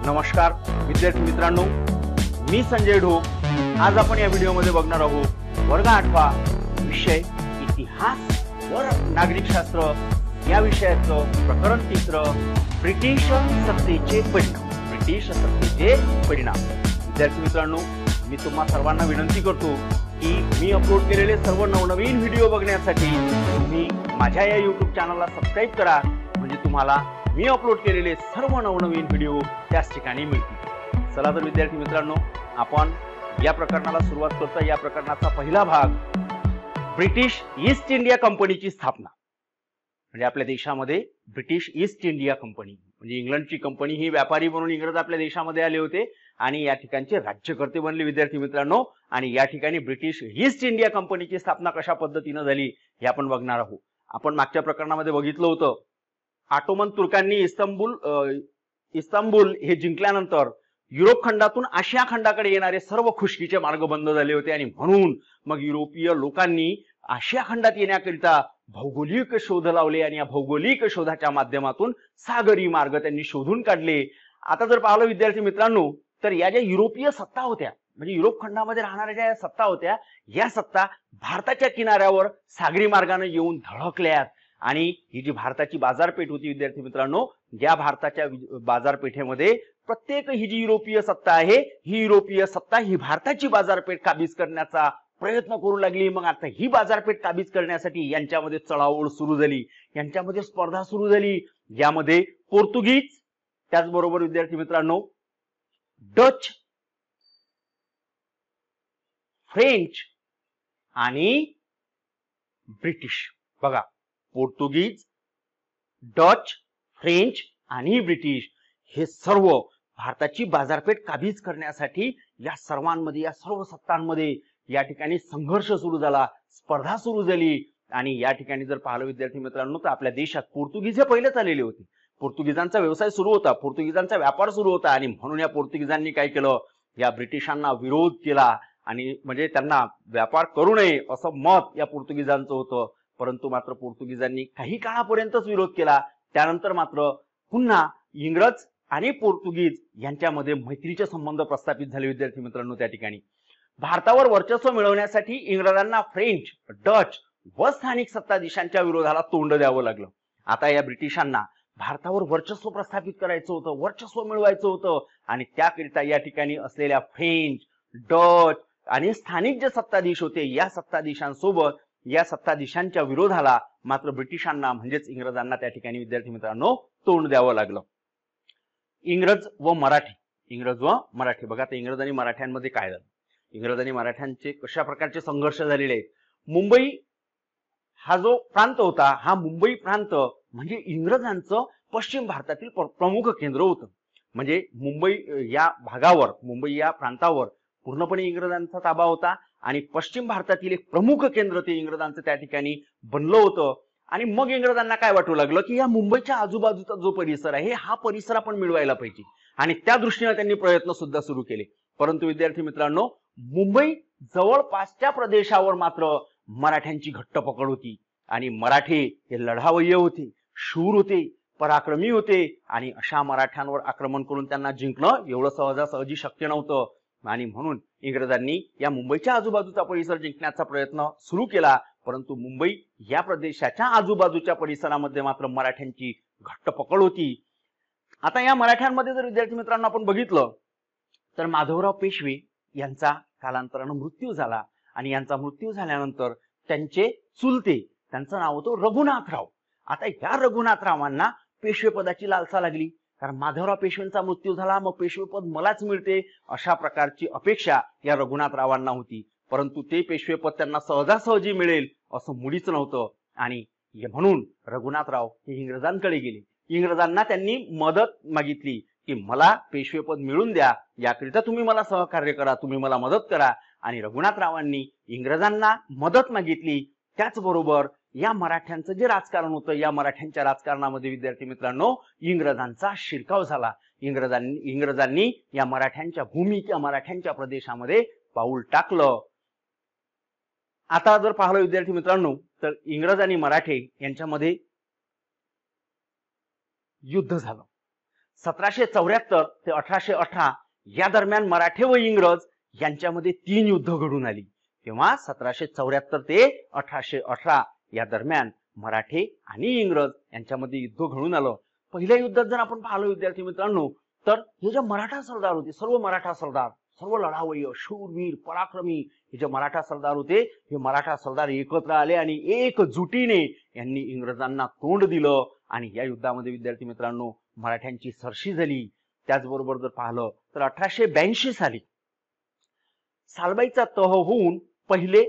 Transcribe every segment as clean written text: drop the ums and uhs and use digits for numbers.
नमस्कार विद्यार्थी मित्रांनो, मी संजय ढोक। आज आपण या व्हिडिओमध्ये बघणार आहोत वर्ग 8 विषय इतिहास व नागरिकशास्त्र या विषयाचं प्रकरण 3 ब्रिटिश सत्तेचे परिणाम। ब्रिटिश सत्तेचे परिणाम। विद्यार्थी मित्रांनो, मी तुम्हा सर्वांना विनंती करतो की मी अपलोड केलेले सर्व नवनवीन व्हिडिओ बघण्यासाठी तुम्ही माझ्या या YouTube चॅनलला सबस्क्राइब करा, म्हणजे तुम्हाला मी अपलोड केलेले सर्व नवनवीन व्हिडिओ त्याच ठिकाणी मिळतील। चला तर विद्यार्थी मित्रांनो, आपण या प्रकरणाला सुरुवात करतो। या प्रकरणाचा पहिला भाग, ब्रिटिश ईस्ट इंडिया कंपनीची स्थापना। म्हणजे आपल्या देशामध्ये ब्रिटिश ईस्ट इंडिया कंपनी म्हणजे इंग्लंडची कंपनी ही व्यापारी म्हणून इंग्रज आपल्या देशामध्ये आले होते आणि या ठिकाणचे राज्यकर्ते बनले विद्यार्थी मित्रांनो। आणि या ठिकाणी ब्रिटिश ईस्ट इंडिया कंपनीची स्थापना कशा पद्धतीने झाली हे आपण बघणार आहोत। आपण मागच्या प्रकरणामध्ये बघितलं होतं, ऑटोमन तुर्कांनी इस्तांबूल हे जिंकल्यानंतर युरोप खंडातून आशिया खंडाकडे येणारे सर्व खुशकीचे मार्ग बंद झाले होते आणि म्हणून मग युरोपीय लोकांनी आशिया खंडात येण्याकरिता भौगोलिक शोध लावले आणि या भौगोलिक शोधाच्या माध्यमातून सागरी मार्ग त्यांनी शोधून काढले। आता जर पाहिलं विद्यार्थी मित्रांनो, तर या ज्या युरोपीय सत्ता होत्या म्हणजे युरोप खंडामध्ये राहणाऱ्या ज्या सत्ता होत्या, या सत्ता भारताच्या किनाऱ्यावर सागरी मार्गाने येऊन धडकल्यात। आणि ही जी भारताची बाजारपेठ होती विद्यार्थी मित्रांनो, या भारताच्या बाजारपेठेमध्ये प्रत्येक ही जी युरोपीय सत्ता आहे, ही युरोपीय सत्ता ही भारताची बाजारपेठ काबीज करण्याचा प्रयत्न करू लागली। मग आता ही बाजारपेठ काबीज करण्यासाठी यांच्यामध्ये चळाओढ सुरू झाली, यांच्यामध्ये स्पर्धा सुरू झाली। यामध्ये पोर्तुगीज, त्याचबरोबर विद्यार्थी मित्रांनो डच, फ्रेंच आणि ब्रिटिश। बघा, पोर्तुगीज, डच, फ्रेंच आणि ब्रिटिश हे सर्व भारताची बाजारपेठ काबीज करण्यासाठी या सर्वांमध्ये, या सर्व सत्तांमध्ये या ठिकाणी संघर्ष सुरू झाला, स्पर्धा सुरू झाली। आणि या ठिकाणी जर पाहिलं विद्यार्थी मित्रांनो, तर आपल्या देशात पोर्तुगीज हे पहिलेच आलेले होते। पोर्तुगीजांचा व्यवसाय सुरू होता, पोर्तुगीजांचा व्यापार सुरू होता आणि म्हणून या पोर्तुगीजांनी काय केलं, या ब्रिटिशांना विरोध केला आणि म्हणजे त्यांना व्यापार करू नये असं मत या पोर्तुगीजांचं होतं। परंतु मात्र पोर्तुगीजांनी काही काळापर्यंतच विरोध केला। त्यानंतर मात्र पुन्हा इंग्रज आणि पोर्तुगीज यांच्यामध्ये मैत्रीचे संबंध प्रस्थापित झाले विद्यार्थी मित्रांनो। त्या ठिकाणी भारतावर वर्चस्व मिळवण्यासाठी इंग्रजांना फ्रेंच, डच व स्थानिक सत्ताधीशांच्या विरोधाला तोंड द्यावं लागलं। आता या ब्रिटिशांना भारतावर वर्चस्व प्रस्थापित करायचं होतं, वर्चस्व मिळवायचं होतं आणि त्याकरिता या ठिकाणी असलेल्या फ्रेंच, डच आणि स्थानिक जे सत्ताधीश होते, या सत्ताधीशांसोबत या सत्ताधीशांच्या विरोधाला मात्र ब्रिटिशांना म्हणजेच इंग्रजांना त्या ठिकाणी विद्यार्थी मित्रांनो तोंड द्यावं लागलं। इंग्रज व मराठी बघा, आता इंग्रज आणि मराठ्यांमध्ये काय झालं, इंग्रज आणि मराठ्यांचे कशा प्रकारचे संघर्ष झालेले आहेत। मुंबई हा जो प्रांत होता, हा मुंबई प्रांत म्हणजे इंग्रजांचं पश्चिम भारतातील प्रमुख केंद्र होतं। म्हणजे मुंबई या भागावर, मुंबई या प्रांतावर पूर्णपणे इंग्रजांचा ताबा होता आणि पश्चिम भारतातील एक प्रमुख केंद्र ते इंग्रजांचं त्या ठिकाणी बनलं होतं। आणि मग इंग्रजांना काय वाटू लागलं की या मुंबईच्या आजूबाजूचा जो परिसर आहे, हा परिसर आपण मिळवायला पाहिजे आणि त्या दृष्टीने त्यांनी प्रयत्न सुद्धा सुरू केले। परंतु विद्यार्थी मित्रांनो, मुंबई जवळपासच्या प्रदेशावर मात्र मराठ्यांची घट्ट पकड होती आणि मराठे हे लढावय्ये होते, शूर होते, पराक्रमी होते आणि अशा मराठ्यांवर आक्रमण करून त्यांना जिंकणं एवढं सहजासहजी शक्य नव्हतं। आणि म्हणून इंग्रजांनी या मुंबईच्या आजूबाजूचा परिसर जिंकण्याचा प्रयत्न सुरू केला। परंतु मुंबई या प्रदेशाच्या आजूबाजूच्या परिसरामध्ये मात्र मराठ्यांची घट्ट पकड होती। आता या मराठ्यांमध्ये जर विद्यार्थी मित्रांनो आपण बघितलं, तर माधवराव पेशवे यांचा कालांतराने मृत्यू झाला आणि यांचा मृत्यू झाल्यानंतर त्यांचे चुलते, त्यांचं नाव होतं रघुनाथराव। आता या रघुनाथरावांना पेशवे पदाची लालसा लागली, कारण माधवराव पेशवेंचा मृत्यू झाला, मग पेशवेपद मलाच मिळते अशा प्रकारची अपेक्षा या रघुनाथरावांना होती। परंतु ते पेशवेपद त्यांना सहजासहजी मिळेल असं मुळीच नव्हतं आणि म्हणून रघुनाथराव हे इंग्रजांकडे गेले। इंग्रजांना त्यांनी मदत मागितली की मला पेशवेपद मिळून द्या, याकरिता तुम्ही मला सहकार्य करा, तुम्ही मला मदत करा। आणि रघुनाथरावांनी इंग्रजांना मदत मागितली। त्याचबरोबर या मराठ्यांचं जे राजकारण होतं, या मराठ्यांच्या राजकारणामध्ये विद्यार्थी मित्रांनो इंग्रजांचा शिरकाव झाला। इंग्रजांनी या मराठ्यांच्या भूमीत, या मराठ्यांच्या प्रदेशामध्ये पाऊल टाकलं। आता जर पाहिलं विद्यार्थी मित्रांनो, तर इंग्रज आणि मराठे यांच्यामध्ये युद्ध झालं। 1774 ते 1818 या दरम्यान मराठे व इंग्रज यांच्यामध्ये 3 युद्ध घडून आली. तेव्हा 1774 ते 1818 या दरम्यान मराठे आणि इंग्रज यांच्यामध्ये युद्ध घडून आलं. पहिल्या युद्धात जर आपण पाहिलं विद्यार्थी मित्रांनो, तर हे जे मराठा सरदार होते, सर्व मराठा सरदार, सर्व लढावय्य, शूरवीर, पराक्रमी हे जे मराठा सरदार होते, हे मराठा सरदार एकत्र आले आणि एकजुटीने यांनी इंग्रजांना तोंड दिलं आणि या युद्धामध्ये विद्यार्थी मित्रांनो मराठ्यांची सरशी झाली. त्याचबरोबर जर पाहिलं तर 1882 साली सालबाईचा तह होऊन पहिले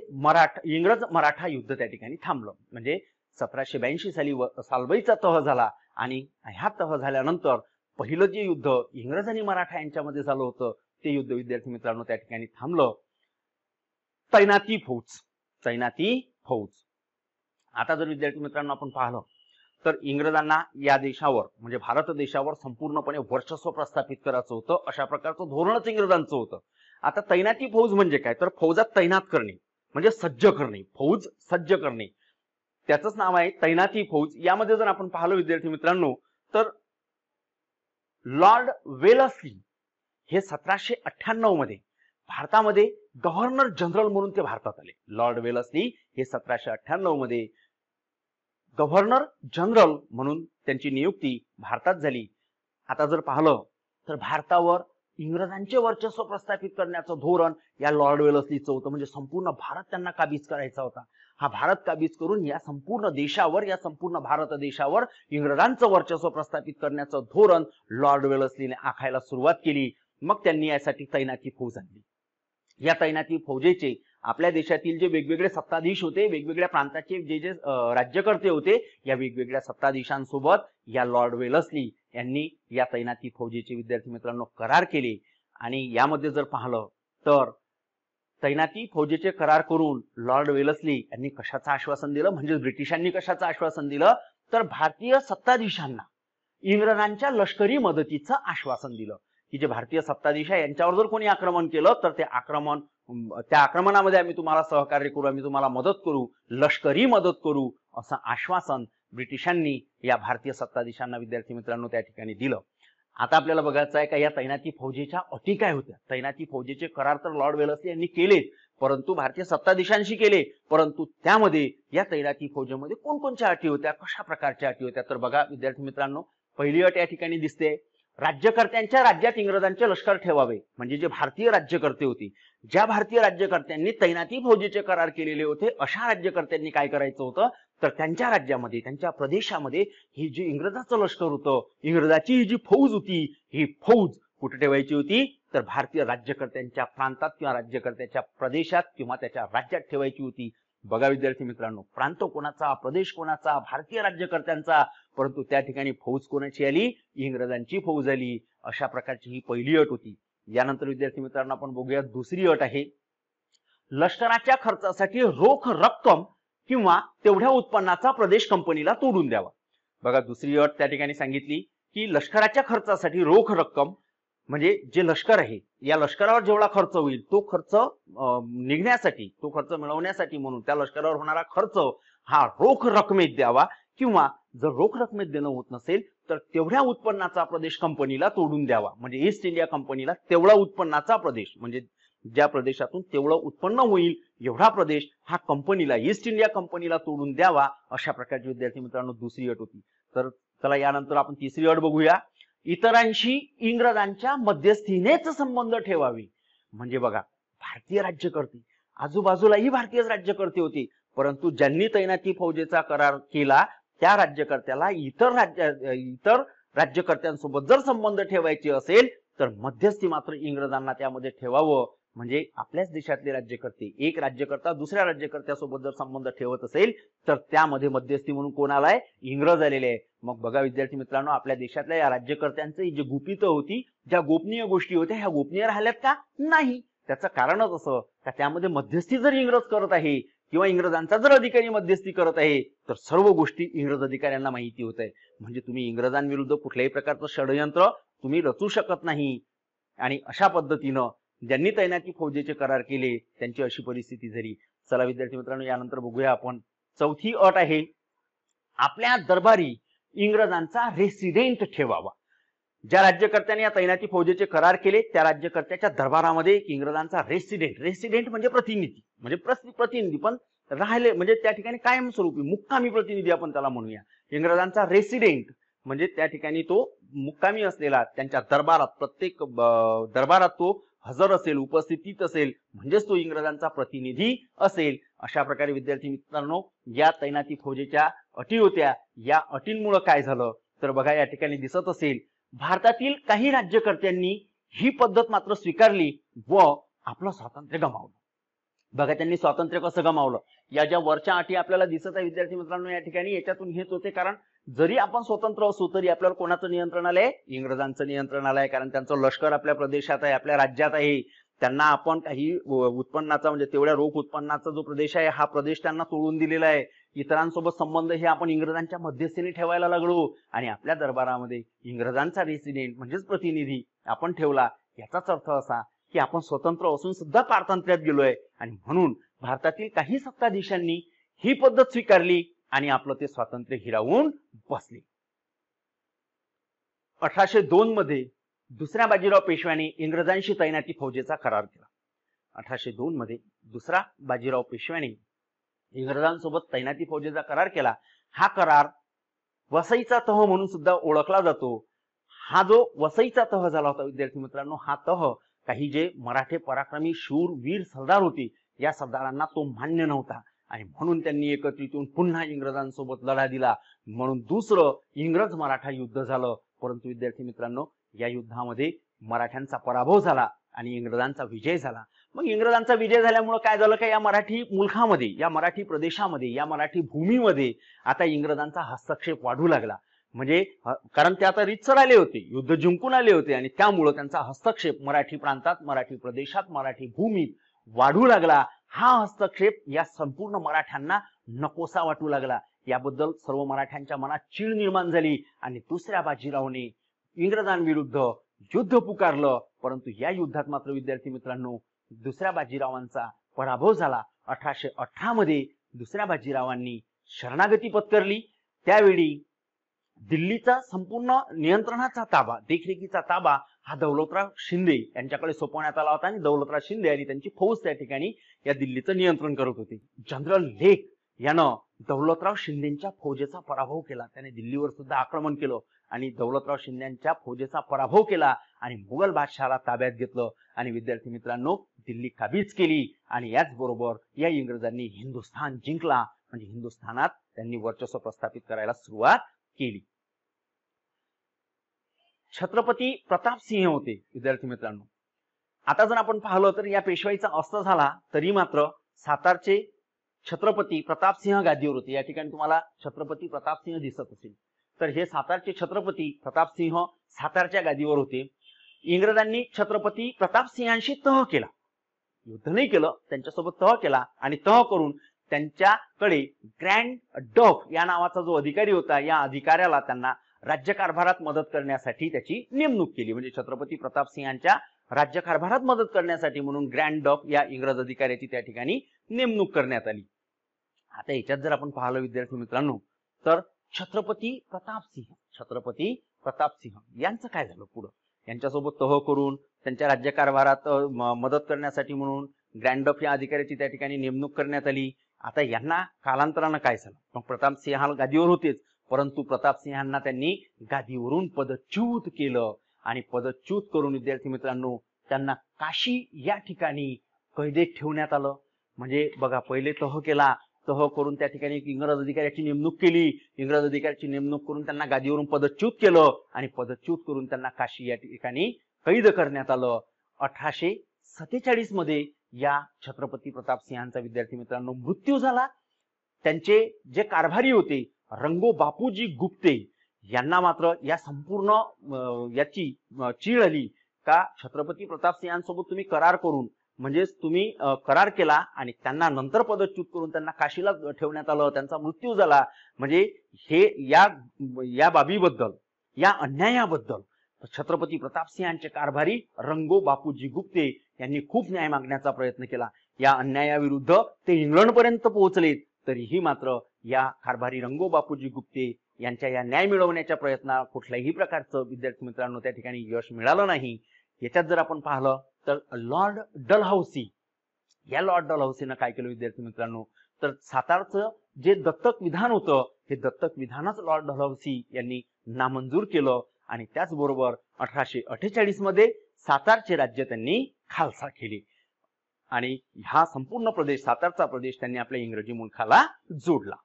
इंग्रज मराठा युद्ध त्या ठिकाणी थांबलं. म्हणजे 1782 साली सालबाईचा तह झाला आणि ह्या तह झाल्यानंतर पहिलं जे युद्ध इंग्रज आणि मराठा यांच्यामध्ये झालं होतं ते युद्ध विद्यार्थी मित्रांनो त्या ठिकाणी थांबलं. तैनाती फौज. आता जर विद्यार्थी मित्रांनो आपण पाहिलं तर इंग्रजांना या देशावर म्हणजे भारत देशावर संपूर्णपणे वर्चस्व प्रस्थापित करायचं होतं. अशा प्रकारचं धोरणच इंग्रजांचं होतं. आता तैनाती फौज म्हणजे काय, तर फौजात तैनात करणे म्हणजे सज्ज करणे, फौज सज्ज करणे, त्याचंच नाव आहे तैनाती फौज. यामध्ये जर आपण पाहिलं विद्यार्थी मित्रांनो तर लॉर्ड वेलस्ली हे 1798 मध्ये भारतामध्ये गव्हर्नर जनरल म्हणून ते भारतात आले. लॉर्ड वेलस्ली हे 1798 मध्ये गव्हर्नर जनरल म्हणून त्यांची नियुक्ती भारतात झाली. आता जर पाहिलं तर भारतावर इंग्रजांचे वर्चस्व प्रस्थापित करण्याचं धोरण या लॉर्ड वेलस्लीचं होतं. म्हणजे संपूर्ण भारत त्यांना काबीज करायचा होता. हा भारत काबीज करून या संपूर्ण देशावर, या संपूर्ण भारत देशावर इंग्रजांचं वर्चस्व प्रस्थापित करण्याचं धोरण लॉर्ड वेलस्लीने आखायला सुरुवात केली. मग त्यांनी यासाठी तैनाती फौज आणली. या तैनाती फौजेचे आपल्या देशातील जे वेगवेगळे सत्ताधीश होते, वेगवेगळ्या प्रांताचे जे राज्यकर्ते होते, या वेगवेगळ्या सत्ताधीशांसोबत या लॉर्ड वेलस्ली यांनी या तैनाती फौजेचे विद्यार्थी मित्रांनो करार केले. आणि यामध्ये जर पाहिलं तर तैनाती फौजेचे करार करून लॉर्ड वेलस्ली यांनी कशाचं आश्वासन दिलं, म्हणजे ब्रिटिशांनी कशाचं आश्वासन दिलं, तर भारतीय सत्ताधीशांना इंग्रजांच्या लष्करी मदतीचं आश्वासन दिलं की जे भारतीय सत्ताधीश आहे यांच्यावर जर कोणी आक्रमण केलं तर त्या आक्रमणामध्ये आम्ही तुम्हाला सहकार्य करू, आम्ही तुम्हाला मदत करू, लष्करी मदत करू, असं आश्वासन ब्रिटिशांनी या भारतीय सत्ताधीशांना विद्यार्थी मित्रांनो त्या ठिकाणी दिलं. आता आपल्याला बघायचं आहे का या तैनाती फौजेच्या अटी काय होत्या. तैनाती फौजेचे करार तर लॉर्ड वेलस्ली यांनी केले, परंतु भारतीय सत्ताधीशांशी केले, परंतु त्यामध्ये या तैनाती फौजेमध्ये कोणकोणत्या अटी होत्या, कशा प्रकारच्या अटी होत्या, तर बघा विद्यार्थी मित्रांनो पहिली अट या ठिकाणी दिसते, राज्यकर्त्यांच्या राज्यात इंग्रजांचे लष्कर ठेवावे. म्हणजे जे भारतीय राज्यकर्ते होते, ज्या भारतीय राज्यकर्त्यांनी तैनाती फौजेचे करार केलेले होते, अशा राज्यकर्त्यांनी काय करायचं होतं, तर त्यांच्या राज्यामध्ये, त्यांच्या प्रदेशामध्ये ही जी इंग्रजाचं लष्कर होतं, इंग्रजाची ही जी फौज होती, ही फौज कुठे ठेवायची होती, तर भारतीय राज्यकर्त्यांच्या प्रांतात किंवा राज्यकर्त्याच्या प्रदेशात किंवा त्याच्या राज्यात ठेवायची होती. बघा विद्यार्थी मित्रांनो, प्रांत कोणाचा, प्रदेश कोणाचा, भारतीय राज्यकर्त्यांचा, परंतु त्या ठिकाणी फौज कोणाची आली, इंग्रजांची फौज आली. अशा प्रकारची ही पहिली अट होती. यानंतर विद्यार्थी मित्रांनो आपण बघूया दुसरी अट आहे, लष्कराच्या खर्चासाठी रोख रक्कम किंवा तेवढ्या उत्पन्नाचा प्रदेश कंपनीला तोडून द्यावा. बघा दुसरी अट त्या ठिकाणी सांगितली की लष्कराच्या खर्चासाठी रोख रक्कम, म्हणजे जे लष्कर आहे या लष्करावर जेवढा खर्च होईल तो खर्च निघण्यासाठी, तो खर्च मिळवण्यासाठी म्हणून त्या लष्करावर होणारा खर्च हा रोख रकमेत द्यावा, किंवा जर रोख रकमेत देणं होत नसेल तर तेवढ्या उत्पन्नाचा प्रदेश कंपनीला तोडून द्यावा. म्हणजे ईस्ट इंडिया कंपनीला तेवढा उत्पन्नाचा प्रदेश, म्हणजे ज्या प्रदेशातून तेवढं उत्पन्न होईल एवढा प्रदेश हा कंपनीला, ईस्ट इंडिया कंपनीला तोडून द्यावा. अशा प्रकारची विद्यार्थी मित्रांनो दुसरी अट होती. तर चला यानंतर आपण तिसरी अट बघूया, इतरांशी इंग्रजांच्या मध्यस्थीनेच संबंध ठेवावे. म्हणजे बघा भारतीय राज्यकर्ते, आजूबाजूलाही भारतीय राज्यकर्ते होते, परंतु ज्यांनी तैनाती फौजेचा करार केला त्या राज्यकर्त्याला इतर राज्यकर्त्यांसोबत जर संबंध ठेवायचे असेल तर मध्यस्थी मात्र इंग्रजांना त्यामध्ये ठेवावं. म्हणजे आपल्याच देशातले राज्यकर्ते, एक राज्यकर्ता दुसऱ्या राज्यकर्त्यासोबत जर संबंध ठेवत असेल तर त्यामध्ये मध्यस्थी म्हणून कोण आलाय, इंग्रज आलेले आहे. मग बघा विद्यार्थी मित्रांनो, आपल्या देशातल्या या राज्यकर्त्यांची जी गुपितं होती, ज्या गोपनीय गोष्टी होत्या, ह्या गोपनीय राहिल्यात का, नाही. त्याचं कारणच असं का त्यामध्ये मध्यस्थी जर इंग्रज करत आहे किंवा इंग्रजांचा जर अधिकारी मध्यस्थी करत आहे तर सर्व गोष्टी इंग्रज अधिकाऱ्यांना माहिती होत आहे. म्हणजे तुम्ही इंग्रजांविरुद्ध कुठल्याही प्रकारचं षडयंत्र तुम्ही रचू शकत नाही. आणि अशा पद्धतीनं ज्यांनी तैनाती फौजेचे करार केले त्यांची अशी परिस्थिती झाली. चला विद्यार्थी मित्रांनो यानंतर बघूया आपण चौथी अट आहे, आपल्या दरबारी इंग्रजांचा रेसिडेंट ठेवावा. ज्या राज्यकर्त्यांनी या तैनाती फौजेचे करार केले त्या राज्यकर्त्याच्या दरबारामध्ये एक इंग्रजांचा रेसिडेंट म्हणजे प्रतिनिधी, म्हणजे प्रतिनिधी पण राहिले म्हणजे त्या ठिकाणी कायमस्वरूपी मुक्कामी प्रतिनिधी आपण त्याला म्हणूया. इंग्रजांचा रेसिडेंट म्हणजे त्या ठिकाणी तो मुक्कामी असलेला, त्यांच्या दरबारात प्रत्येक दरबारात तो हजर असेल, उपस्थितीत असेल, म्हणजेच तो इंग्रजांचा प्रतिनिधी असेल. अशा प्रकारे विद्यार्थी मित्रांनो या तैनाती फौजेच्या अटी होत्या. या अटींमुळे काय झालं तर बघा या ठिकाणी दिसत असेल भारतातील काही राज्यकर्त्यांनी ही पद्धत मात्र स्वीकारली व आपलं स्वातंत्र्य गमावलं. बघा त्यांनी स्वातंत्र्य कसं गमावलं, या ज्या वरच्या अटी आपल्याला दिसत आहे विद्यार्थी मित्रांनो या ठिकाणी याच्यातून हेच होते, कारण जरी आपण स्वतंत्र असू तरी आपल्याला कोणाचं नियंत्रण आलंय, इंग्रजांचं नियंत्रण आलंय. कारण त्यांचं लष्कर आपल्या प्रदेशात आहे, आपल्या राज्यात आहे. त्यांना आपण काही उत्पन्नाचा म्हणजे तेवढ्या रोख उत्पन्नाचा जो प्रदेश आहे हा प्रदेश त्यांना सोडून दिलेला आहे. इतरांसोबत संबंध हे आपण इंग्रजांच्या मध्यस्थीने ठेवायला लागलो आणि आपल्या दरबारामध्ये इंग्रजांचा रेसिडेंट म्हणजेच प्रतिनिधी आपण ठेवला. याचाच अर्थ असा की आपण स्वतंत्र असून सुद्धा पारतंत्र्यात गेलोय आणि म्हणून भारतातील काही सत्ताधीशांनी ही पद्धत स्वीकारली आणि आपलं ते स्वातंत्र्य हिरावून बसले. 1802 मध्ये दुसऱ्या बाजीराव पेशव्याने इंग्रजांशी तैनाती फौजेचा करार केला. 1802 मध्ये दुसरा बाजीराव पेशव्याने इंग्रजांसोबत तैनाती फौजेचा करार केला. हा करार वसईचा तह म्हणून सुद्धा ओळखला जातो. हा जो वसईचा तह झाला होता विद्यार्थी मित्रांनो, हा तह काही जे मराठे पराक्रमी शूर वीर सरदार होते या सरदारांना तो मान्य नव्हता आणि म्हणून त्यांनी एकत्रित येऊन पुन्हा इंग्रजांसोबत लढा दिला. म्हणून दुसरं इंग्रज मराठा युद्ध झालं. परंतु विद्यार्थी मित्रांनो या युद्धामध्ये मराठ्यांचा पराभव झाला आणि इंग्रजांचा विजय झाला. मग इंग्रजांचा विजय झाल्यामुळे काय झालं का या मराठी मुलखामध्ये, या मराठी प्रदेशामध्ये, या मराठी भूमीमध्ये आता इंग्रजांचा हस्तक्षेप वाढू लागला. म्हणजे कारण ते आता रीतसर आले होते, युद्ध जिंकून आले होते आणि त्यामुळे त्यांचा हस्तक्षेप मराठी प्रांतात, मराठी प्रदेशात, मराठी भूमीत वाढू लागला. हा हस्तक्षेप या संपूर्ण मराठ्यांना नकोसा वाटू लागला. याबद्दल सर्व मराठ्यांच्या मनात चीड निर्माण झाली आणि दुसऱ्या बाजीरावने इंग्रजांविरुद्ध युद्ध पुकारलं. परंतु या युद्धात मात्र विद्यार्थी मित्रांनो दुसऱ्या बाजीरावांचा पराभव झाला. 1818 मध्ये दुसऱ्या बाजीरावांनी शरणागती पत्करली. त्यावेळी दिल्लीचा संपूर्ण नियंत्रणाचा ताबा, देखरेखीचा ताबा हा दौलतराव शिंदे यांच्याकडे सोपवण्यात आला होता आणि दौलतराव शिंदे आणि त्यांची फौज त्या ठिकाणी या दिल्लीचं नियंत्रण करत होते. जनरल लेक यानं दौलतराव शिंदेच्या फौजेचा पराभव केला. त्याने दिल्लीवर सुद्धा आक्रमण केलं आणि दौलतराव शिंदेच्या फौजेचा पराभव केला आणि मुघल बादशहाला ताब्यात घेतलं आणि विद्यार्थी मित्रांनो दिल्ली काबीज केली. आणि याचबरोबर या इंग्रजांनी हिंदुस्थान जिंकला. म्हणजे हिंदुस्थानात त्यांनी वर्चस्व प्रस्थापित करायला सुरुवात केली. छत्रपती प्रताप सिंह होते विद्यार्थी मित्रांनो. आता जर आपण पाहिलं तर या पेशवाईचा अस्त झाला तरी मात्र सातारचे छत्रपती प्रताप सिंह गादीवर होते. या ठिकाणी तुम्हाला छत्रपती प्रताप सिंह दिसत असेल तर हे सातारचे छत्रपती प्रताप सिंह सातारच्या गादीवर होते. इंग्रजांनी छत्रपती प्रताप सिंहांशी तह केला, युद्ध नाही केलं, त्यांच्यासोबत तह केला आणि तह करून त्यांच्याकडे ग्रँड डफ या नावाचा जो अधिकारी होता या अधिकाऱ्याला त्यांना राज्यकारभारात मदत करण्यासाठी त्याची नेमणूक केली. म्हणजे छत्रपती प्रताप सिंहांच्या राज्यकारभारात मदत करण्यासाठी म्हणून ग्रँड डफ या इंग्रज अधिकाऱ्याची त्या ठिकाणी नेमणूक करण्यात आली. आता याच्यात जर आपण पाहिलं विद्यार्थी मित्रांनो तर छत्रपती प्रताप सिंह यांचं काय झालं पुढं, यांच्यासोबत तह करून त्यांच्या राज्यकारभारात मदत करण्यासाठी म्हणून ग्रँड डफ या अधिकाऱ्याची त्या ठिकाणी नेमणूक करण्यात आली. आता यांना कालांतरानं काय झालं, मग प्रताप सिंह गादीवर होतेच परंतु प्रताप सिंहांना त्यांनी गादीवरून पदच्युत केलं आणि पदच्युत करून विद्यार्थी मित्रांनो त्यांना काशी या ठिकाणी कैदेत ठेवण्यात आलं. म्हणजे बघा पहिले तह केला, तह करून त्या ठिकाणी एक इंग्रज अधिकाऱ्याची नेमणूक केली, इंग्रज अधिकाऱ्याची नेमणूक करून त्यांना गादीवरून पदच्युत केलं आणि पदच्युत करून त्यांना काशी या ठिकाणी कैद करण्यात आलं. 1847 मध्ये या छत्रपती प्रताप सिंहांचा विद्यार्थी मित्रांनो मृत्यू झाला. त्यांचे जे कारभारी होते रंगो बापूजी गुप्ते यांना मात्र या संपूर्ण याची चीड आली का छत्रपती प्रताप सिंहांसोबत तुम्ही करार करून म्हणजेच तुम्ही करार केला आणि त्यांना नंतर पदच्युत करून त्यांना काशीला ठेवण्यात आलं, त्यांचा मृत्यू झाला. म्हणजे हे या बाबीबद्दल, या अन्यायाबद्दल छत्रपती प्रताप सिंहांचे कारभारी रंगो बापूजी गुप्ते यांनी खूप न्याय मागण्याचा प्रयत्न केला. या अन्यायाविरुद्ध ते इंग्लंड पर्यंत पोहोचले तरीही मात्र या कारभारी रंगो बापूजी गुप्ते यांच्या या न्याय मिळवण्याच्या प्रयत्नात कुठल्याही प्रकारचं विद्यार्थी मित्रांनो त्या ठिकाणी यश मिळालं नाही. याच्यात जर आपण पाहिलं तर लॉर्ड डलहौसी, या लॉर्ड डलहौसीनं काय केलं विद्यार्थी मित्रांनो, तर सातारचं जे दत्तक विधान होतं हे दत्तक विधानच लॉर्ड डलहौसी यांनी नामंजूर केलं आणि त्याचबरोबर 1848 मध्ये सातारचे राज्य त्यांनी खालसा केले आणि हा संपूर्ण प्रदेश, सातारचा प्रदेश त्यांनी आपल्या इंग्रजी मुलखाला जोडला.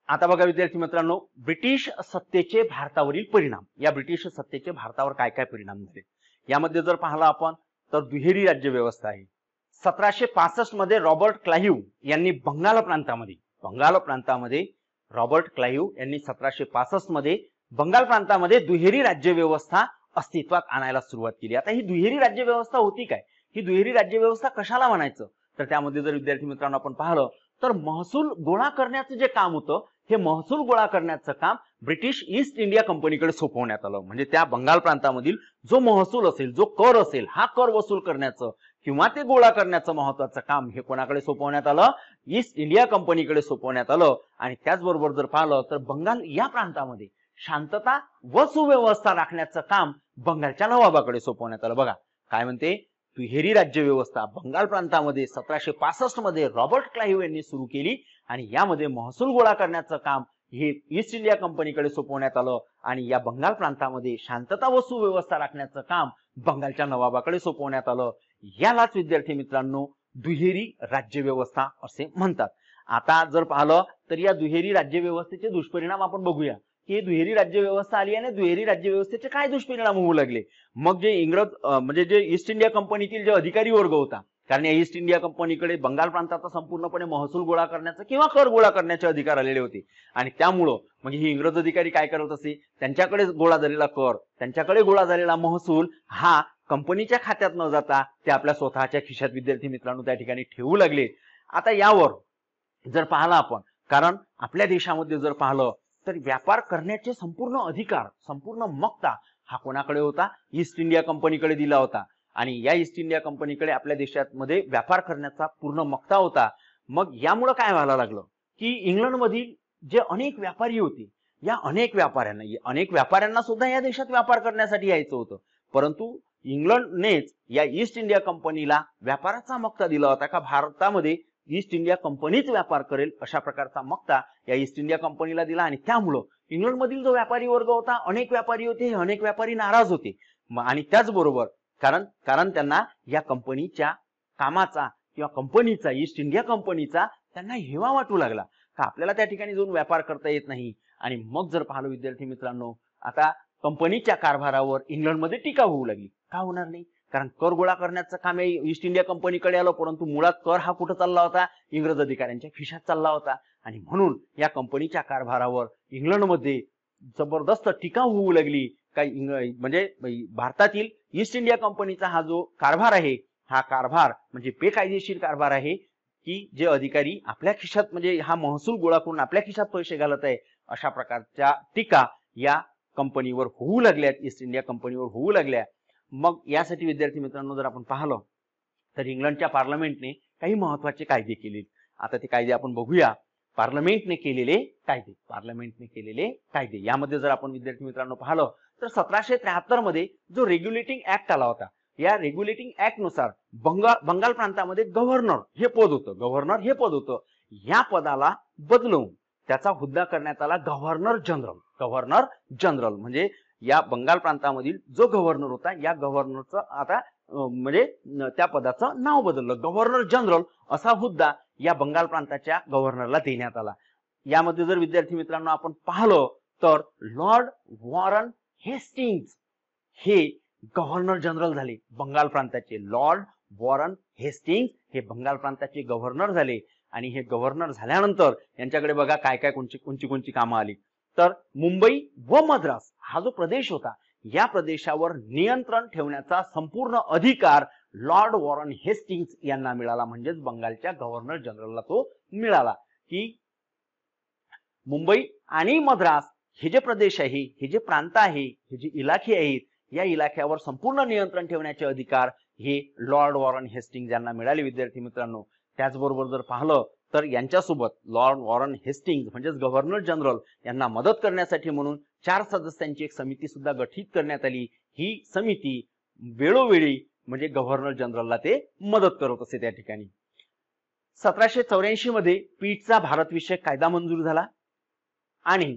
आता बघा विद्यार्थी मित्रांनो, ब्रिटिश सत्तेचे भारतावरील परिणाम. या ब्रिटिश सत्तेचे भारतावर काय काय परिणाम झाले यामध्ये जर पाहिलं आपण तर दुहेरी राज्य व्यवस्था आहे. 1765 मध्ये रॉबर्ट क्लाइव्ह यांनी बंगाल प्रांतामध्ये रॉबर्ट क्लाइव्ह यांनी 1765 मध्ये बंगाल प्रांतामध्ये दुहेरी राज्य व्यवस्था अस्तित्वात आणायला सुरुवात केली. आता ही दुहेरी राज्य व्यवस्था होती काय, ही दुहेरी राज्य व्यवस्था कशाला म्हणायचं, तर त्यामध्ये जर विद्यार्थी मित्रांनो आपण पाहिलं तर महसूल गोळा करण्याचं जे काम होतं हे महसूल गोळा करण्याचं काम ब्रिटिश ईस्ट इंडिया कंपनीकडे सोपवण्यात आलं. म्हणजे त्या बंगाल प्रांतामधील जो महसूल असेल, जो कर असेल, हा कर वसूल करण्याचं किंवा ते गोळा करण्याचं महत्वाचं काम हे कोणाकडे सोपवण्यात आलं, ईस्ट इंडिया कंपनीकडे सोपवण्यात आलं. आणि त्याचबरोबर जर पाहिलं तर बंगाल या प्रांतामध्ये शांतता व सुव्यवस्था राखण्याचं काम बंगालच्या नवाबाकडे सोपवण्यात आलं. बघा काय म्हणते, दुहेरी राज्य व्यवस्था बंगाल प्रांतामध्ये 1765 मध्ये रॉबर्ट क्लाइव्ह यांनी सुरू केली आणि यामध्ये महसूल गोळा करण्याचं काम हे ईस्ट इंडिया कंपनीकडे सोपवण्यात आलं आणि या बंगाल प्रांतामध्ये शांतता व सुव्यवस्था राखण्याचं काम बंगालच्या नवाबाकडे सोपवण्यात आलं. यालाच विद्यार्थी मित्रांनो दुहेरी राज्य व्यवस्था असे म्हणतात. आता जर पाहिलं तर या दुहेरी राज्य व्यवस्थेचे दुष्परिणाम आपण बघूया की दुहेरी राज्य व्यवस्था आली आणि दुहेरी राज्य व्यवस्थेचे काय दुष्परिणाम होऊ लागले. मग जे इंग्रज म्हणजे जे ईस्ट इंडिया कंपनीतील जे अधिकारी वर्ग होता, कारण या ईस्ट इंडिया कंपनीकडे बंगाल प्रांताचा संपूर्णपणे महसूल गोळा करण्याचा किंवा कर गोळा करण्याचे अधिकार आलेले होते आणि त्यामुळं म्हणजे ही इंग्रज अधिकारी काय करत असे, त्यांच्याकडे गोळा झालेला कर, त्यांच्याकडे गोळा झालेला महसूल हा कंपनीच्या खात्यात न जाता ते आपल्या स्वतःच्या खिशात विद्यार्थी मित्रांनो त्या ठिकाणी ठेवू लागले. आता यावर जर पाहिलं आपण, कारण आपल्या देशामध्ये जर पाहिलं तर व्यापार करण्याचे संपूर्ण अधिकार, संपूर्ण मक्ता हा कोणाकडे होता, ईस्ट इंडिया कंपनीकडे दिला होता आणि या ईस्ट इंडिया कंपनीकडे आपल्या देशामध्ये व्यापार करण्याचा पूर्ण मक्ता होता. मग यामुळे काय व्हायला लागलं की इंग्लंडमधील जे अनेक व्यापारी होते, या अनेक व्यापाऱ्यांना सुद्धा या देशात व्यापार करण्यासाठी यायचं होतं, परंतु इंग्लंडनेच या ईस्ट इंडिया कंपनीला व्यापाराचा मक्ता दिला होता का भारतामध्ये ईस्ट इंडिया कंपनीच व्यापार करेल अशा प्रकारचा मक्ता या ईस्ट इंडिया कंपनीला दिला आणि त्यामुळं इंग्लंडमधील जो व्यापारी वर्ग होता, अनेक व्यापारी होते, हे अनेक व्यापारी नाराज होते आणि त्याचबरोबर कारण त्यांना या कंपनीच्या कामाचा किंवा कंपनीचा, ईस्ट इंडिया कंपनीचा त्यांना हेवा वाटू लागला का आपल्याला त्या ठिकाणी जाऊन व्यापार करता येत नाही. आणि मग जर पाहिलं विद्यार्थी मित्रांनो, आता कंपनीच्या कारभारावर इंग्लंडमध्ये टीका होऊ लागली. का होणार नाही, कारण कर गोळा करण्याचं काम ईस्ट इंडिया कंपनीकडे आलं, परंतु मुळात कर हा कुठं चालला होता, इंग्रज अधिकाऱ्यांच्या खिशात चालला होता आणि म्हणून या कंपनीच्या कारभारावर इंग्लंडमध्ये जबरदस्त टीका होऊ लागली. म्हणजे भारतातील ईस्ट इंडिया कंपनीचा हा जो कारभार आहे, हा कारभार म्हणजे बेकायदेशीर कारभार आहे की जे अधिकारी आपल्या खिशात म्हणजे हा महसूल गोळा करून आपल्या खिशात पैसे घालत आहे, अशा प्रकारच्या टीका या कंपनीवर होऊ लागल्या, ईस्ट इंडिया कंपनीवर होऊ लागल्या. मग यासाठी विद्यार्थी मित्रांनो जर आपण पाहिलं तर इंग्लंडच्या पार्लमेंटने काही महत्वाचे कायदे केले. आता ते कायदे आपण बघूया. पार्लमेंटने केलेले कायदे यामध्ये जर आपण विद्यार्थी मित्रांनो पाहिलं तर 1773 मध्ये जो रेग्युलेटिंग ऍक्ट आला होता, या रेग्युलेटिंग ऍक्ट नुसार बंगाल प्रांतामध्ये गव्हर्नर हे पद होतं, या पदाला बदलून त्याचा हुद्दा करण्यात आला गव्हर्नर जनरल. म्हणजे या बंगाल प्रांतामधील जो गव्हर्नर होता, या गव्हर्नरचं आता म्हणजे त्या पदाचं नाव बदललं, गव्हर्नर जनरल असा हुद्दा या बंगाल प्रांताच्या गव्हर्नरला देण्यात आला. यामध्ये जर विद्यार्थी मित्रांनो आपण पाहिलं तर लॉर्ड वॉरन हेस्टिंग्ज हे गव्हर्नर जनरल झाले बंगाल प्रांताचे. लॉर्ड वॉरन हेस्टिंग्ज हे बंगाल प्रांताचे गव्हर्नर झाले आणि हे गव्हर्नर झाल्यानंतर यांच्याकडे बघा काय काय कोणची कामं आली. तर मुंबई व मद्रास हा जो प्रदेश होता, या प्रदेशावर नियंत्रण ठेवण्याचा संपूर्ण अधिकार लॉर्ड वॉरन हेस्टिंग्ज यांना मिळाला. म्हणजेच बंगालच्या गव्हर्नर जनरलला तो मिळाला की मुंबई आणि मद्रास हे जे प्रदेश आहे, हे जे प्रांत आहे, हे जे इलाखे आहेत, या इलाख्यावर संपूर्ण नियंत्रण ठेवण्याचे अधिकार हे लॉर्ड वॉरन हेस्टिंग्ज यांना मिळाले विद्यार्थी मित्रांनो. त्याचबरोबर जर पाहिलं तर यांच्यासोबत लॉर्ड वॉरन हेस्टिंग्ज म्हणजेच गव्हर्नर जनरल यांना मदत करण्यासाठी म्हणून 4 सदस्यांची एक समिती सुद्धा गठीत करण्यात आली. ही समिती वेळोवेळी म्हणजे गव्हर्नर जनरलला ते मदत करत असे. त्या ठिकाणी 1784 मध्ये पीटचा भारतविषयक कायदा मंजूर झाला आणि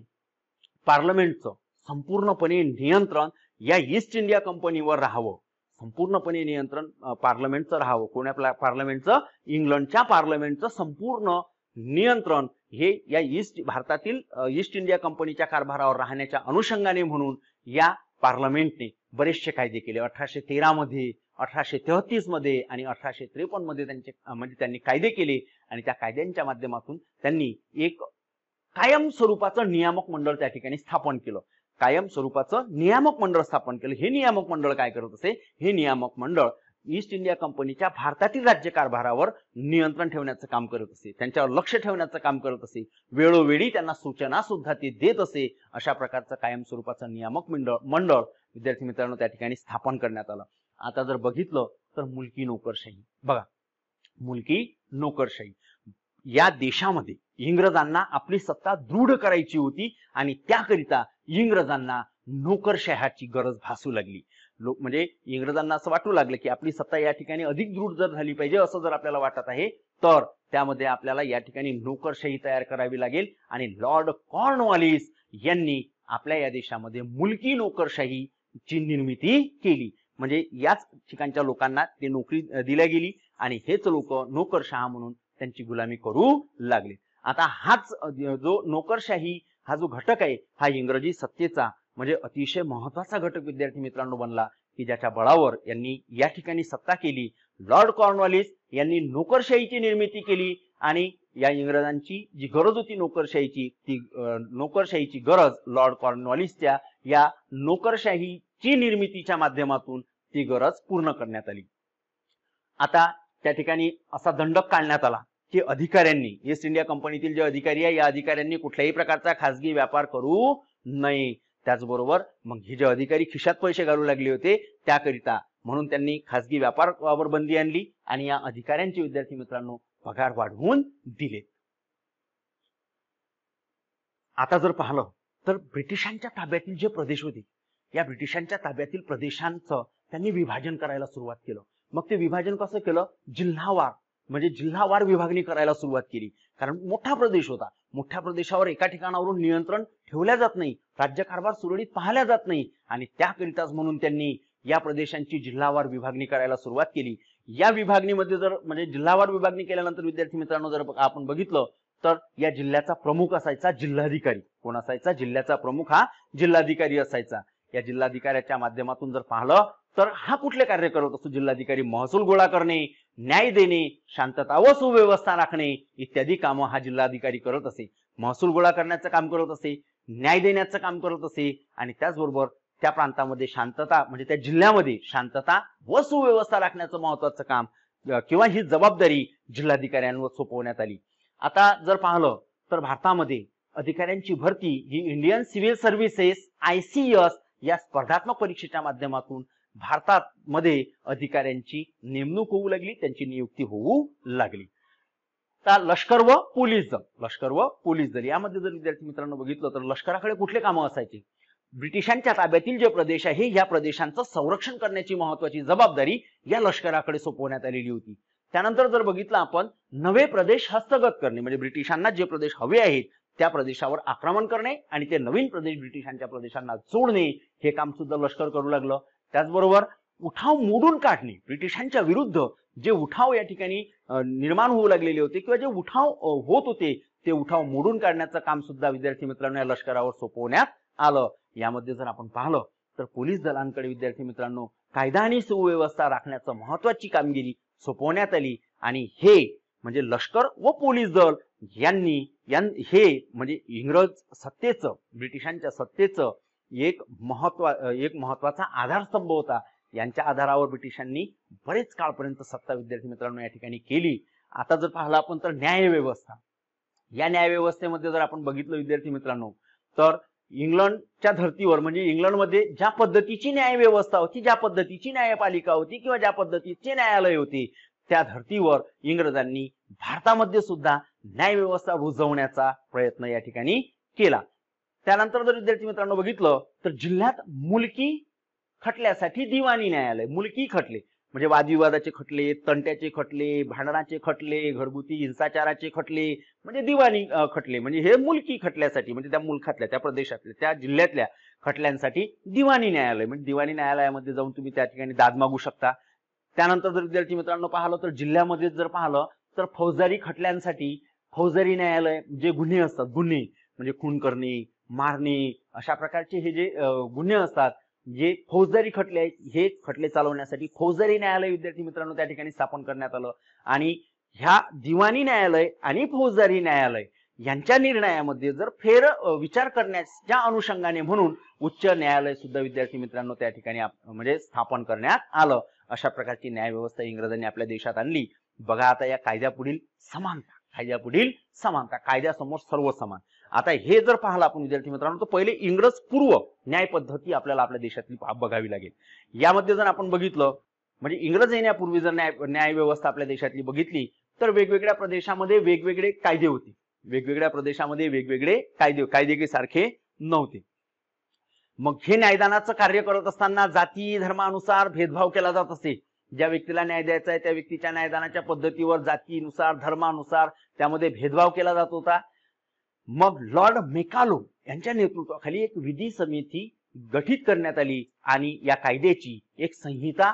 पार्लमेंटचं संपूर्णपणे नियंत्रण या ईस्ट इंडिया कंपनीवर राहावं, संपूर्णपणे नियंत्रण पार्लमेंटचं राहावं. कोण्या पार्लमेंटचं? इंग्लंडच्या पार्लमेंटचं संपूर्ण नियंत्रण हे या भारतातील ईस्ट इंडिया कंपनीच्या कारभारावर राहण्याच्या अनुषंगाने म्हणून या पार्लमेंटने बरेचसे कायदे केले. 1813 मध्ये, 1833 मध्ये आणि 1853 मध्ये त्यांनी कायदे केले आणि त्या कायद्यांच्या माध्यमातून त्यांनी एक कायम स्वरूपाचं नियामक मंडळ त्या ठिकाणी स्थापन केलं. कायम स्वरूपाचं नियामक मंडळ स्थापन केलं. हे नियामक मंडळ काय करत असे? हे नियामक मंडळ ईस्ट इंडिया कंपनीच्या भारतातील राज्यकारभारावर नियंत्रण ठेवण्याचं काम करत असे, त्यांच्यावर लक्ष ठेवण्याचं काम करत असे, वेळोवेळी त्यांना सूचना सुद्धा ते देत असे. अशा प्रकारचं कायम स्वरूपाचं नियामक मंडळ विद्यार्थी मित्रांनो त्या ठिकाणी स्थापन करण्यात आलं. आता जर बघितलं तर मुलकी नोकरशाही बघा, मुलकी नोकरशाही या देशामध्ये इंग्रजांना आपली सत्ता दृढ करायची होती आणि त्याकरिता इंग्रजांना नोकरशाहीची गरज भासू लागली. म्हणजे इंग्रजांना असं वाटू लागलं की आपली सत्ता या ठिकाणी अधिक दृढ जर झाली पाहिजे असं जर आपल्याला वाटत आहे तर त्यामध्ये आपल्याला या ठिकाणी नोकरशाही तयार करावी लागेल. आणि लॉर्ड कॉर्नवॉलिस यांनी आपल्या या देशामध्ये मुलकी नोकरशाहीची निर्मिती केली. म्हणजे याच ठिकाणच्या लोकांना ते नोकरी दिल्या गेली आणि हेच लोक नोकरशहा म्हणून त्यांची गुलामी करू लागले. आता हाच जो नोकरशाही हा जो घटक आहे हा इंग्रजी सत्तेचा म्हणजे अतिशय महत्वाचा घटक विद्यार्थी मित्रांनो बनला की ज्याच्या बळावर यांनी या ठिकाणी सत्ता केली. लॉर्ड कॉर्नवॉलिस यांनी नोकरशाहीची निर्मिती केली आणि या इंग्रजांची जी गरज होती नोकरशाहीची, ती नोकरशाहीची गरज लॉर्ड कॉर्नवॉलिसच्या या नोकरशाहीची निर्मितीच्या माध्यमातून ती गरज पूर्ण करण्यात आली. आता त्या ठिकाणी असा दंडक काढण्यात आला की अधिकाऱ्यांनी, ईस्ट इंडिया कंपनीतील जे अधिकारी आहे या अधिकाऱ्यांनी कुठल्याही प्रकारचा खासगी व्यापार करू नये. त्याचबरोबर मग हे जे अधिकारी खिशात पैसे घालू लागले होते त्याकरिता म्हणून त्यांनी खासगी व्यापारावर बंदी आणली आणि या अधिकाऱ्यांचे विद्यार्थी मित्रांनो पगार वाढवून दिले. आता जर पाहिलं तर ब्रिटिशांच्या ताब्यातील जे प्रदेश होते या ब्रिटिशांच्या ताब्यातील प्रदेशांचं त्यांनी विभाजन करायला सुरुवात केलं. मग ते विभाजन कसं केलं? जिल्हावार म्हणजे जिल्हावार विभागणी करायला सुरुवात केली. कारण मोठा प्रदेश होता, मोठ्या प्रदेशावर एका ठिकाणावरून नियंत्रण ठेवल्या जात नाही, राज्यकारभार सुरळीत पाहिल्या जात नाही आणि त्याकरिताच म्हणून त्यांनी या प्रदेशांची जिल्हावार विभागणी करायला सुरुवात केली. या विभागणीमध्ये जर म्हणजे जिल्हावार विभागणी केल्यानंतर विद्यार्थी मित्रांनो जर आपण बघितलं तर या जिल्ह्याचा प्रमुख असायचा जिल्हाधिकारी. कोण असायचा? जिल्ह्याचा प्रमुख हा जिल्हाधिकारी असायचा. या जिल्हाधिकाऱ्याच्या माध्यमातून जर पाहिलं तर हा कुठले कार्य करत असतो? जिल्हाधिकारी महसूल गोळा करणे, न्याय देणे, शांतता व सुव्यवस्था राखणे इत्यादी कामं हा जिल्हाधिकारी करत असे. महसूल गोळा करण्याचं काम करत असे, न्याय देण्याचं काम करत असे आणि त्याचबरोबर त्या प्रांतामध्ये शांतता म्हणजे त्या जिल्ह्यामध्ये शांतता व सुव्यवस्था राखण्याचं महत्वाचं काम किंवा ही जबाबदारी जिल्हाधिकाऱ्यांवर सोपवण्यात आली. आता जर पाहिलं तर भारतामध्ये अधिकाऱ्यांची भरती ही इंडियन सिव्हिल सर्व्हिसेस ICS या स्पर्धात्मक परीक्षेच्या माध्यमातून भारतामध्ये अधिकाऱ्यांची नेमणूक होऊ लागली, त्यांची नियुक्ती होऊ लागली. तर लष्कर व पोलीस दल, लष्कर व पोलीस दल यामध्ये जर विद्यार्थी मित्रांनो बघितलं तर लष्कराकडे कुठले कामं असायचे? ब्रिटिशांच्या ताब्यातील जे प्रदेश आहे या प्रदेशांचं संरक्षण करण्याची महत्वाची जबाबदारी या लष्कराकडे सोपवण्यात आलेली होती. त्यानंतर जर बघितलं आपण नवे प्रदेश हस्तगत करणे म्हणजे ब्रिटिशांना जे प्रदेश हवे आहेत त्या प्रदेशावर आक्रमण करणे आणि ते नवीन प्रदेश ब्रिटिशांच्या प्रदेशांना जोडणे हे काम सुद्धा लष्कर करू लागलं. त्याचबरोबर उठाव मोडून काढणे, ब्रिटिशांच्या विरुद्ध जे उठाव या ठिकाणी निर्माण होऊ लागलेले होते किंवा जे उठाव होत होते ते उठाव मोडून काढण्याचं काम सुद्धा विद्यार्थी मित्रांनो या लष्करावर सोपवण्यात आलं. यामध्ये जर आपण पाहिलं तर पोलीस दलांकडे विद्यार्थी मित्रांनो कायदा आणि सुव्यवस्था राखण्याचं महत्वाची कामगिरी सोपवण्यात आली आणि हे म्हणजे लष्कर व पोलीस दल यांनी हे म्हणजे इंग्रज सत्तेचं ब्रिटिशांच्या सत्तेचं एक महत्वाचा आधारस्तंभ होता. यांच्या आधारावर ब्रिटिशांनी बरेच काळपर्यंत सत्ता विद्यार्थी मित्रांनो या ठिकाणी केली. आता जर पाहिलं आपण तर न्यायव्यवस्था, या न्यायव्यवस्थेमध्ये जर आपण बघितलं विद्यार्थी मित्रांनो तर इंग्लंडच्या धर्तीवर म्हणजे इंग्लंडमध्ये ज्या पद्धतीची न्यायव्यवस्था होती, ज्या पद्धतीची न्यायपालिका होती किंवा ज्या पद्धतीचे न्यायालय होते त्या धर्तीवर इंग्रजांनी भारतामध्ये सुद्धा न्याय व्यवस्था रुजवण्याचा प्रयत्न या ठिकाणी केला. त्यानंतर जर विद्यार्थी मित्रांनो बघितलं तर जिल्ह्यात मुलकी खटल्यासाठी दिवाणी न्यायालय, मुलकी खटले म्हणजे वादविवादाचे खटले, तंट्याचे खटले, भांडणाचे खटले, घरगुती हिंसाचाराचे खटले म्हणजे दिवाणी खटले, म्हणजे हे मुलकी खटल्यासाठी म्हणजे त्या मुलखातल्या, त्या प्रदेशातल्या, त्या जिल्ह्यातल्या खटल्यांसाठी दिवाणी न्यायालय, म्हणजे दिवाणी न्यायालयामध्ये जाऊन तुम्ही त्या ठिकाणी दाद मागू शकता. त्यानंतर जर विद्यार्थी मित्रांनो पाहिलं तर जिल्ह्यामध्ये जर पाहिलं तर फौजदारी खटल्यांसाठी फौजदारी न्यायालय, जे गुन्हे असतात, गुन्हे म्हणजे खून करणे, मारणे अशा प्रकारचे हे जे गुन्हे असतात, जे फौजदारी खटले आहेत, हे खटले चालवण्यासाठी फौजदारी न्यायालय विद्यार्थी मित्रांनो त्या ठिकाणी स्थापन करण्यात आलं. आणि ह्या दिवाणी न्यायालय आणि फौजदारी न्यायालय यांच्या निर्णयामध्ये जर फेर विचार करण्याच्या अनुषंगाने म्हणून उच्च न्यायालय सुद्धा विद्यार्थी मित्रांनो त्या ठिकाणी म्हणजे स्थापन करण्यात आलं. अशा प्रकारची न्यायव्यवस्था इंग्रजांनी आपल्या देशात आणली. बघा आता या कायद्यापुढील समानता, कायद्यापुढील समानता, कायद्यासमोर सर्व समान. आता हे जर पाहिलं आपण विद्यार्थी मित्रांनो तर पहिले इंग्रज पूर्व न्याय पद्धती आपल्याला आपल्या देशातली बघावी लागेल. यामध्ये जर आपण बघितलं म्हणजे इंग्रज येण्यापूर्वी जर न्याय व्यवस्था आपल्या देशातली बघितली तर वेगवेगळ्या प्रदेशामध्ये वेगवेगळे कायदे होते, वेगवेगळ्या प्रदेशामध्ये वेगवेगळे कायदे काही सारखे नव्हते. मग हे न्यायदानाचं कार्य करत असताना जाती धर्मानुसार भेदभाव केला जात असे. ज्या व्यक्तीला न्याय द्यायचा आहे त्या व्यक्तीच्या न्यायदानाच्या पद्धतीवर जातीनुसार धर्मानुसार त्यामध्ये भेदभाव केला जात होता. मग लॉर्ड मेकालो यांच्या नेतृत्वाखाली एक विधी समिती गठीत करण्यात आली आणि या कायद्याची एक संहिता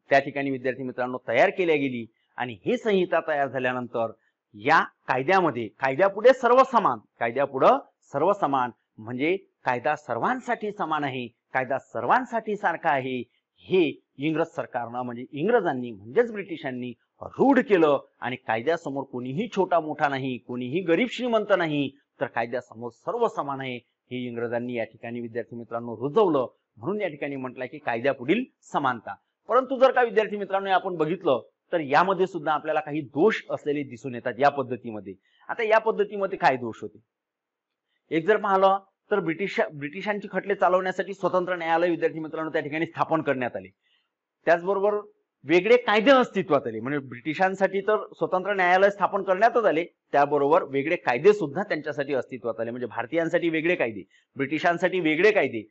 त्या ठिकाणी विद्यार्थी मित्रांनो तयार केल्या गेली. आणि ही संहिता तयार झाल्यानंतर या कायद्यामध्ये कायद्यापुढे सर्व समान, कायद्यापुढे सर्व समान म्हणजे कायदा सर्वांसाठी समान आहे, कायदा सर्वांसाठी सारखा आहे, हे इंग्रज सरकारनं म्हणजे इंग्रजांनी म्हणजेच ब्रिटिशांनी रूढ केलं. आणि कायद्यासमोर कोणीही छोटा मोठा नाही, कोणीही गरीब श्रीमंत नाही, तर कायद्यासमोर सर्व समान आहे हे इंग्रजांनी या ठिकाणी विद्यार्थी मित्रांनो रुजवलं. म्हणून या ठिकाणी म्हटलंय की कायद्यापुढील समानता. परंतु जर का विद्यार्थी मित्रांनो आपण बघितलं तर यामध्ये सुद्धा आपल्याला काही दोष असलेले दिसून येतात या पद्धतीमध्ये. आता या पद्धतीमध्ये काय दोष होते? एक जर पाहिलं तर ब्रिटिशांची खटले चालवण्यासाठी स्वतंत्र न्यायालय विद्यार्थी मित्रांनो त्या ठिकाणी स्थापन करण्यात आले. त्याचबरोबर वेगळे कायदे अस्तित्वात आले, म्हणजे ब्रिटिशांसाठी तर स्वतंत्र न्यायालय स्थापन करण्यातच आले, त्याबरोबर वेगळे कायदे सुद्धा त्यांच्यासाठी अस्तित्वात आले, म्हणजे भारतीयांसाठी वेगळे कायदे, ब्रिटिशांसाठी वेगळे कायदे.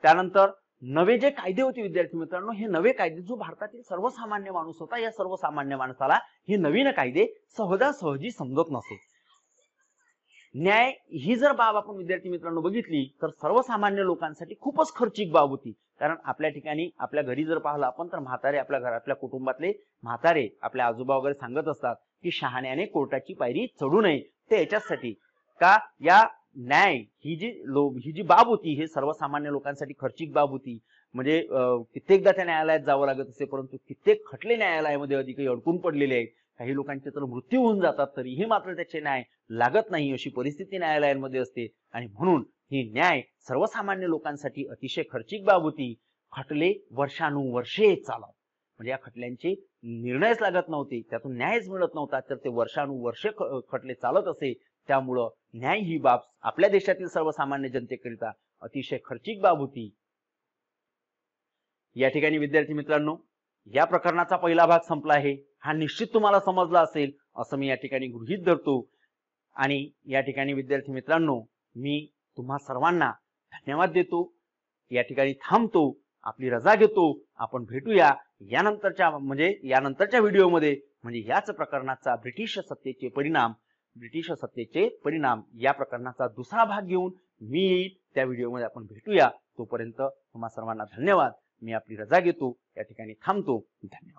त्यानंतर नवे जे कायदे होते विद्यार्थी मित्रांनो, हे नवे कायदे जो भारतातील सर्वसामान्य माणूस होता, या सर्वसामान्य माणसाला हे नवीन कायदे सहजासहजी समजत नसे. न्याय ही जर बाब आपण विद्यार्थी मित्रांनो बघितली तर सर्वसामान्य लोकांसाठी खूपच खर्चिक बाब होती. कारण आपल्या ठिकाणी आपल्या घरी जर पाहिलं आपण तर म्हातारे, आपल्या घरातल्या कुटुंबातले म्हातारे आपल्या आजोबा वगैरे सांगत असतात की शहाण्याने कोर्टाची पायरी चढू नये. ते याच्यासाठी का या न्याय ही जी बाब होती हे सर्वसामान्य लोकांसाठी खर्चिक बाब होती. म्हणजे कित्येकदा त्या न्यायालयात जावं लागत असे, परंतु कित्येक खटले न्यायालयामध्ये अधिकही अडकून पडलेले आहेत. काही लोकांचे तर मृत्यू होऊन जातात तरीही मात्र त्याचे न्याय लागत नाही, अशी परिस्थिती न्यायालयांमध्ये असते. आणि म्हणून ही न्याय सर्वसामान्य लोकांसाठी अतिशय खर्चिक बाब होती. खटले वर्षानुवर्षे चालत, म्हणजे या खटल्यांचे निर्णयच लागत नव्हते, त्यातून न्यायच मिळत नव्हता, तर ते वर्षानुवर्षे खटले चालत असे. त्यामुळं न्याय ही बाब आपल्या देशातील सर्वसामान्य जनतेकरिता अतिशय खर्चिक बाब होती. या ठिकाणी विद्यार्थी मित्रांनो या प्रकरणाचा पहिला भाग संपला आहे. हा निश्चित तुम्हाला समजला असेल असं मी या ठिकाणी गृहीत धरतो. आणि या ठिकाणी विद्यार्थी मित्रांनो मी तुम्हा सर्वांना धन्यवाद देतो. या ठिकाणी थांबतो, आपली रजा घेतो. आपण भेटूया यानंतरच्या व्हिडिओमध्ये, म्हणजे याच प्रकरणाचा ब्रिटिश सत्तेचे परिणाम या प्रकरणाचा दुसरा भाग घेऊन मी येईल. त्या व्हिडिओमध्ये आपण भेटूया. तोपर्यंत तुम्हा सर्वांना धन्यवाद. मी आपली रजा घेतो, या ठिकाणी थांबतो. धन्यवाद.